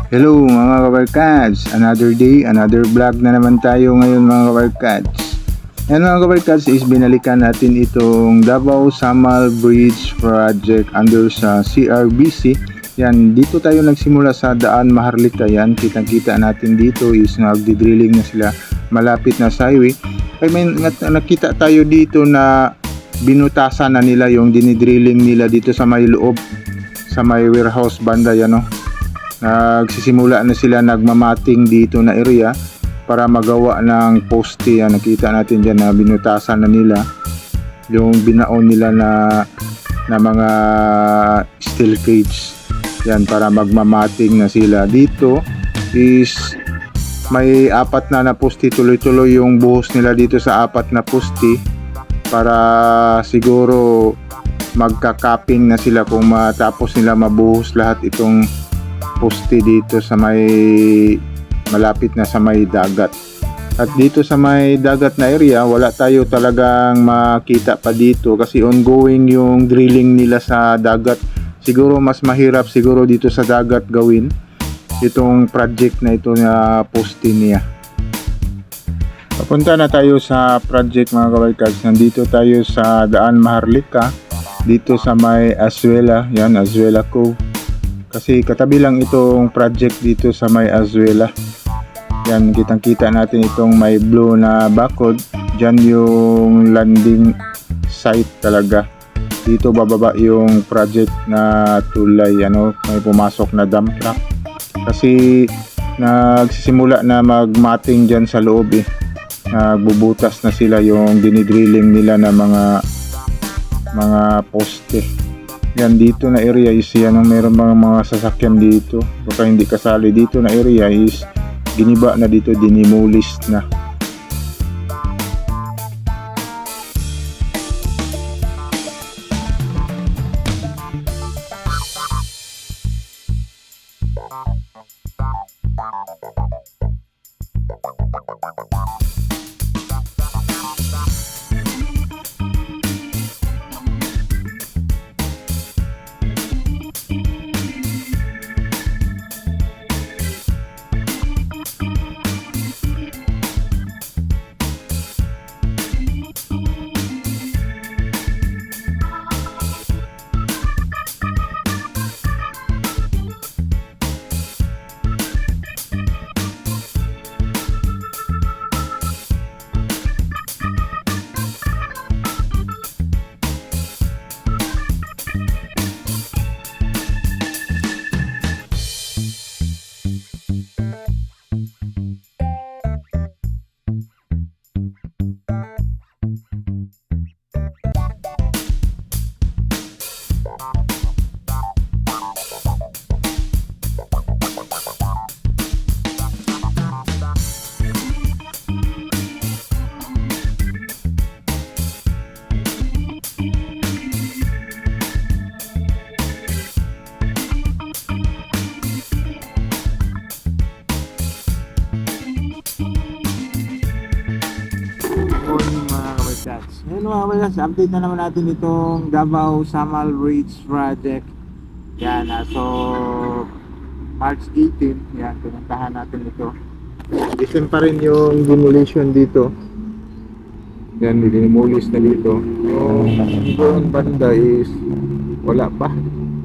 Hello mga kabarkads, another day, another vlog na naman tayo ngayon mga kabarkads. Yan mga kabarkads is binalikan natin itong Davao Samal Bridge Project under sa CRBC. Yan, dito tayo nagsimula sa Daan Maharlika. Yan, kitang-kita natin dito is nagdi-drilling na sila malapit na sa highway. Ay may nakita tayo dito na binutasan na nila yung dinidrilling nila dito sa may loob, sa may warehouse banda yan no. Nagsisimula na sila nagmamating dito na area para magawa ng poste. Yan, nakita natin dyan na binutasan na nila yung binaon nila na mga steel cage. Yan, para magmamating na sila. Dito is may apat na poste, tuloy-tuloy yung buhos nila dito sa apat na poste para siguro magka-capping na sila kung matapos nila mabuhos lahat itong poste dito sa may malapit na sa may dagat. At dito sa may dagat na area wala tayo talagang makita pa dito kasi ongoing yung drilling nila sa dagat. Siguro mas mahirap siguro dito sa dagat gawin itong project na ito na poste niya. Papunta na tayo sa project mga kabarkads. Nandito tayo sa Daan Maharlika dito sa may Azuela. Yan, Azuela Cove. Kasi katabi lang itong project dito sa may Azuela. Yan, kitang-kita natin itong may blue na bakod. Diyan yung landing site talaga. Dito bababa yung project na tulay. Ano, may pumasok na dump truck. Kasi nagsisimula na magmating dyan sa loob eh. Nagbubutas na sila yung dinidrilling nila na mga poste. Yan, dito na area is yan, meron mga sasakyan dito, baka hindi kasali dito na area is giniba na dito, dinimulis na. Ngayon mga kabarkads, update na naman natin itong Davao Samal Bridge Project. Yan, so March 18, yan, pinuntahan natin ito. Decent pa rin yung demolition dito. Yan, dinimulis na dito. Yung banda is wala pa.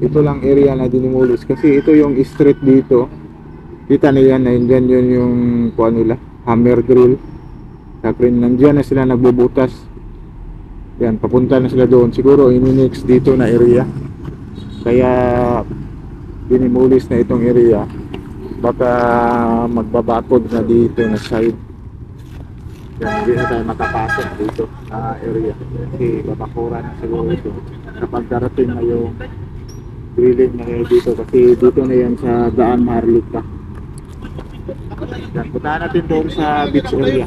Ito lang area na dinimulis kasi ito yung street dito. Kita na yan, nandyan yun yung kuha nila, hammer drill. Tapos nandyan na sila nagbubutas. Yan, papunta na sila doon. Siguro ini-next dito na area. Kaya dinimulis na itong area. Baka magbabakod na dito na side. Yan, hindi na tayo makapasok dito na area. Kasi babakuran na siguro ito. Kapag darating na yung drilling na dito. Kasi dito na yan sa Daan Maharlika. Yan, puntahan natin doon sa beach area.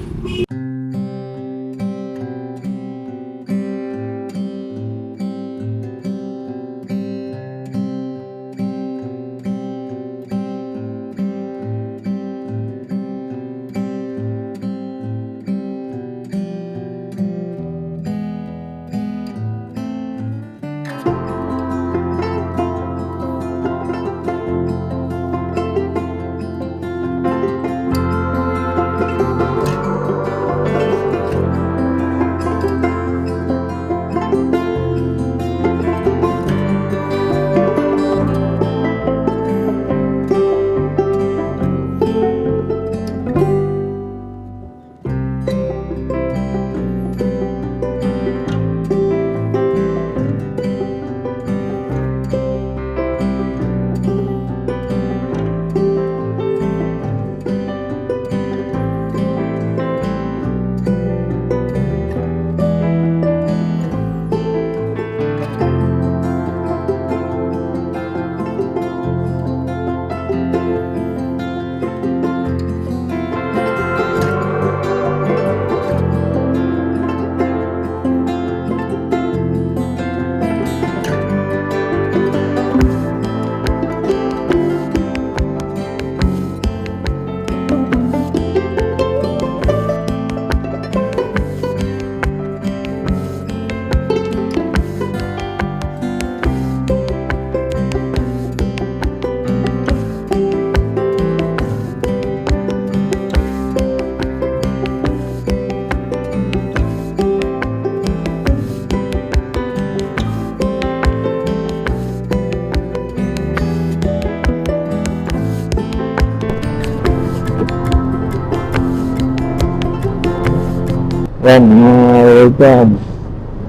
Yan, welcome.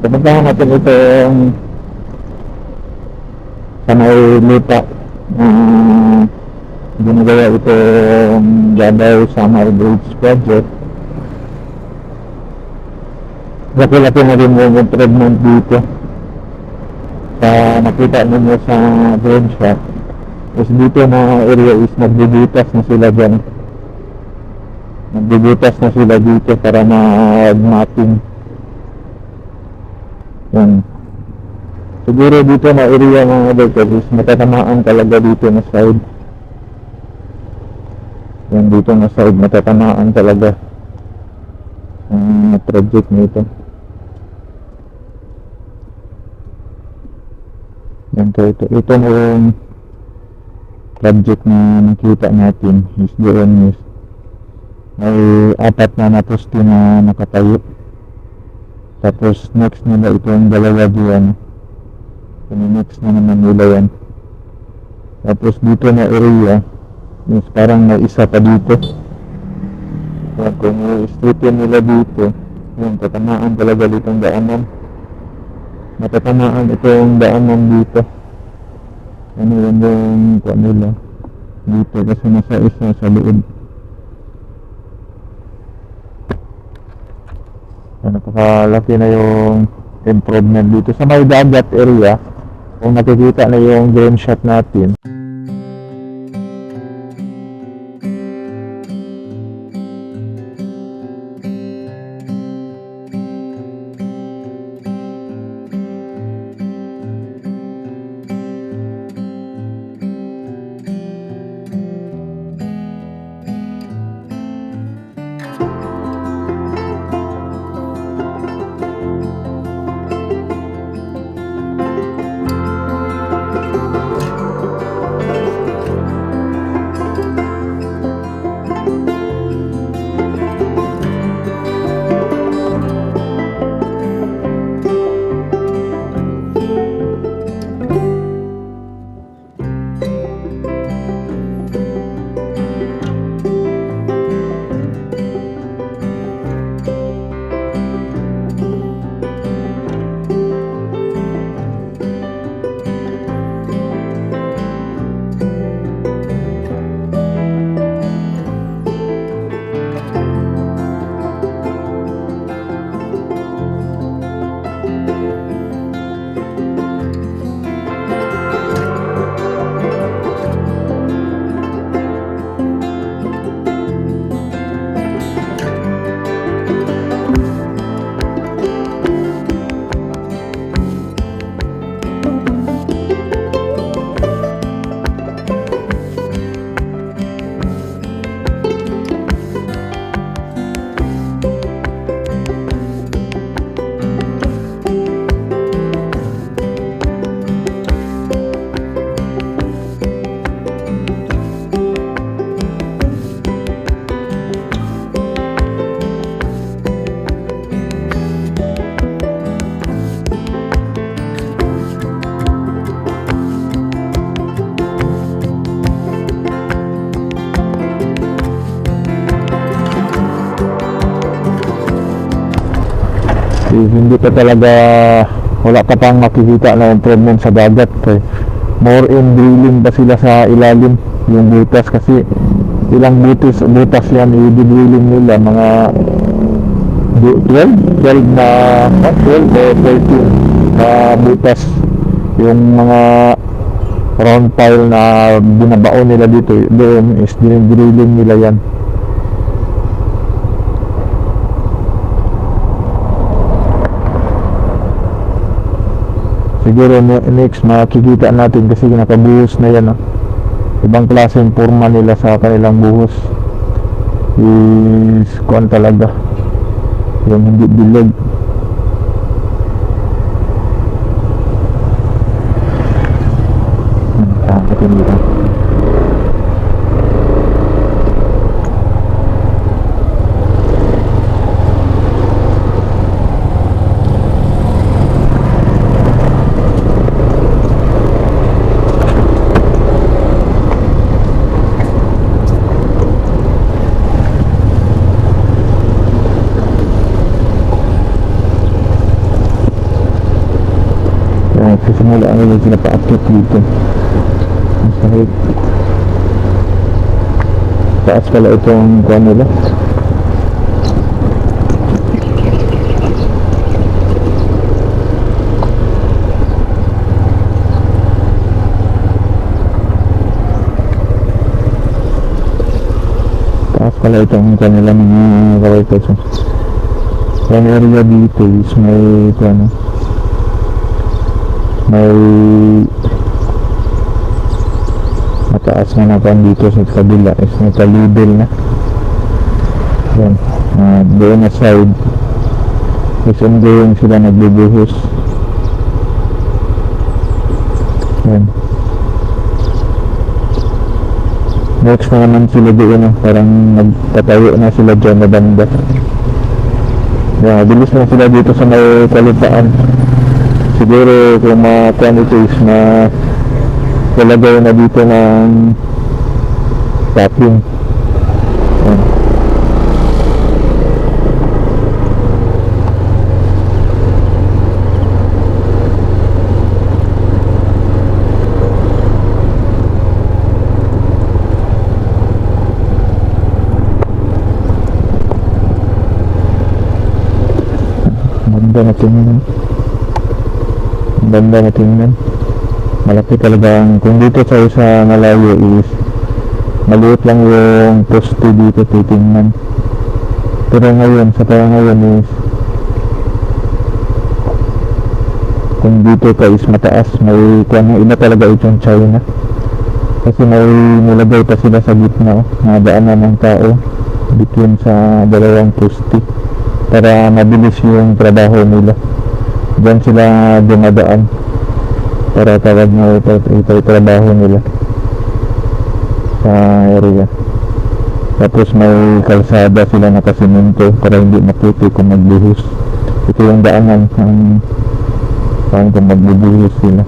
Pupuntahan natin itong sa may lupa ginagawa itong Davao Summer Bridge Project. Laki-laki na rin yung improvement dito. Nakita ninyo sa drone shot is dito na area is nagbibitas na sila dyan. Nagbibitas na sila dito para mag-mapping. Yan. Siguro dito na area mga bakers is matatamaan talaga dito na side. Yan, dito na side matatamaan talaga ang project nito. Yan, so ito na yung project na nakita natin is doon is may 4 na poste na nakatayo. Tapos next nila itong dalawa diyan. Next na naman nila yan. Tapos dito na area is parang may isa pa dito. Yan, kung i-straighten nila dito, yun, tatamaan talaga ditong daanan. Matatamaan itong daanan dito. Ano yun yung kuha nila dito kasi nasa isa sa loob. Napakalaki na yung improvement dito sa may dagat area. Kung nakikita na yung drone shot natin, hindi pa talaga, wala ka pang makikita na improvement sa dagat. More in drilling pa sila sa ilalim yung butas kasi ilang butas yan i-drilling nila, mga 12 na 12 o 13 na butas yung mga round pile na binabaon nila dito. Doon is drilling nila yan. Siguro next makikita natin kasi nakabuhos na yan. Ibang klaseng forma nila sa kanilang buhos is kuan talaga yung hindi bilog. Dito. simula ngayon sila pa-upload dito. Ang sakit. Taas pala itong kuha nila. Taas pala itong kuha nila mga kawarkas. Yung area dito is may kuha na. May mataas na napan dito sa kabila is nakalibel na yan. Doon na side is ongoing sila nagbubuhos yan. Next na naman sila doon parang nagtatayo na sila dyan na banda yan. Bilis na sila dito sa may kalupaan. Siguro kung mga ito is na talagay na dito ng tapping. Ayan. Ganda na tingnan. Ganda na tingnan. Malaki talaga kung dito sa isa malayo is maliit lang yung poste dito titingnan. Pero ngayon, sa kaya ngayon is kung dito ka is mataas, may kuwan iba talaga itong China. Kasi may nilagay pa sila sa gitna na daanan ng tao between sa dalawang poste para mabilis yung trabaho nila. Diyan sila dumadaan para tawag na ito trabaho nila sa area. Tapos may kalsada sila nakasiminto para hindi maputi kung magbuhos. Ito yung daanan ng kung magbubuhos sila.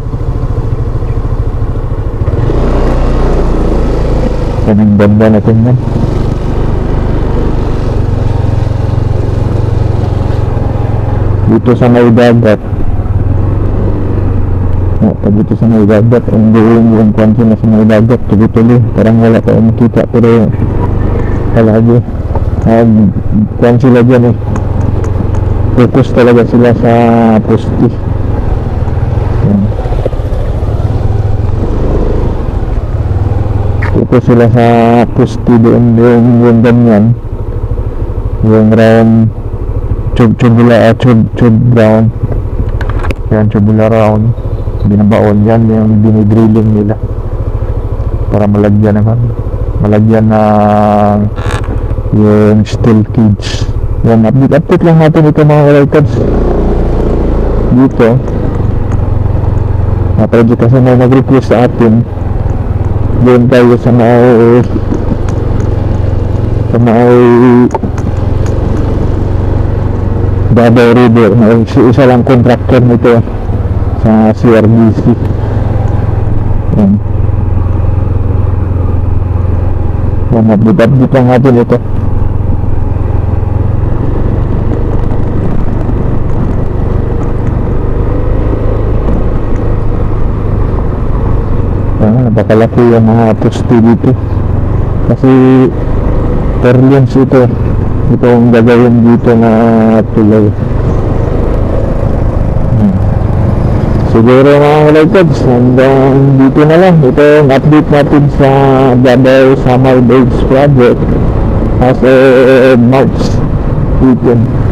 Yan ang ganda na tingnan. Dito sa may dagat dito sa may dagat ang yung kwanto na sa may dagat tuloy-tuloy parang wala pa makita pero palagi kwan sila dyan focus talaga sila sa poste. Focus sila sa poste doon yung ganyan yung round tube round yan, tubular round binabaon yan yung dinidrilling nila para malagyan naman ng yung steel cage. Yan, update lang natin ito mga records dito project kasi may nag-request sa atin doon tayo sa may Davao River. Isa lang contractor nito sa CRBC. Yan. Update lang natin ito. Napakalaki yung mga poste dito. Kasi Perlians ito ang gagawin dito na tulay. Siguro mga records hanggang dito na lang. Ito ang update natin sa Davao Summer Bridge Project as of March 18.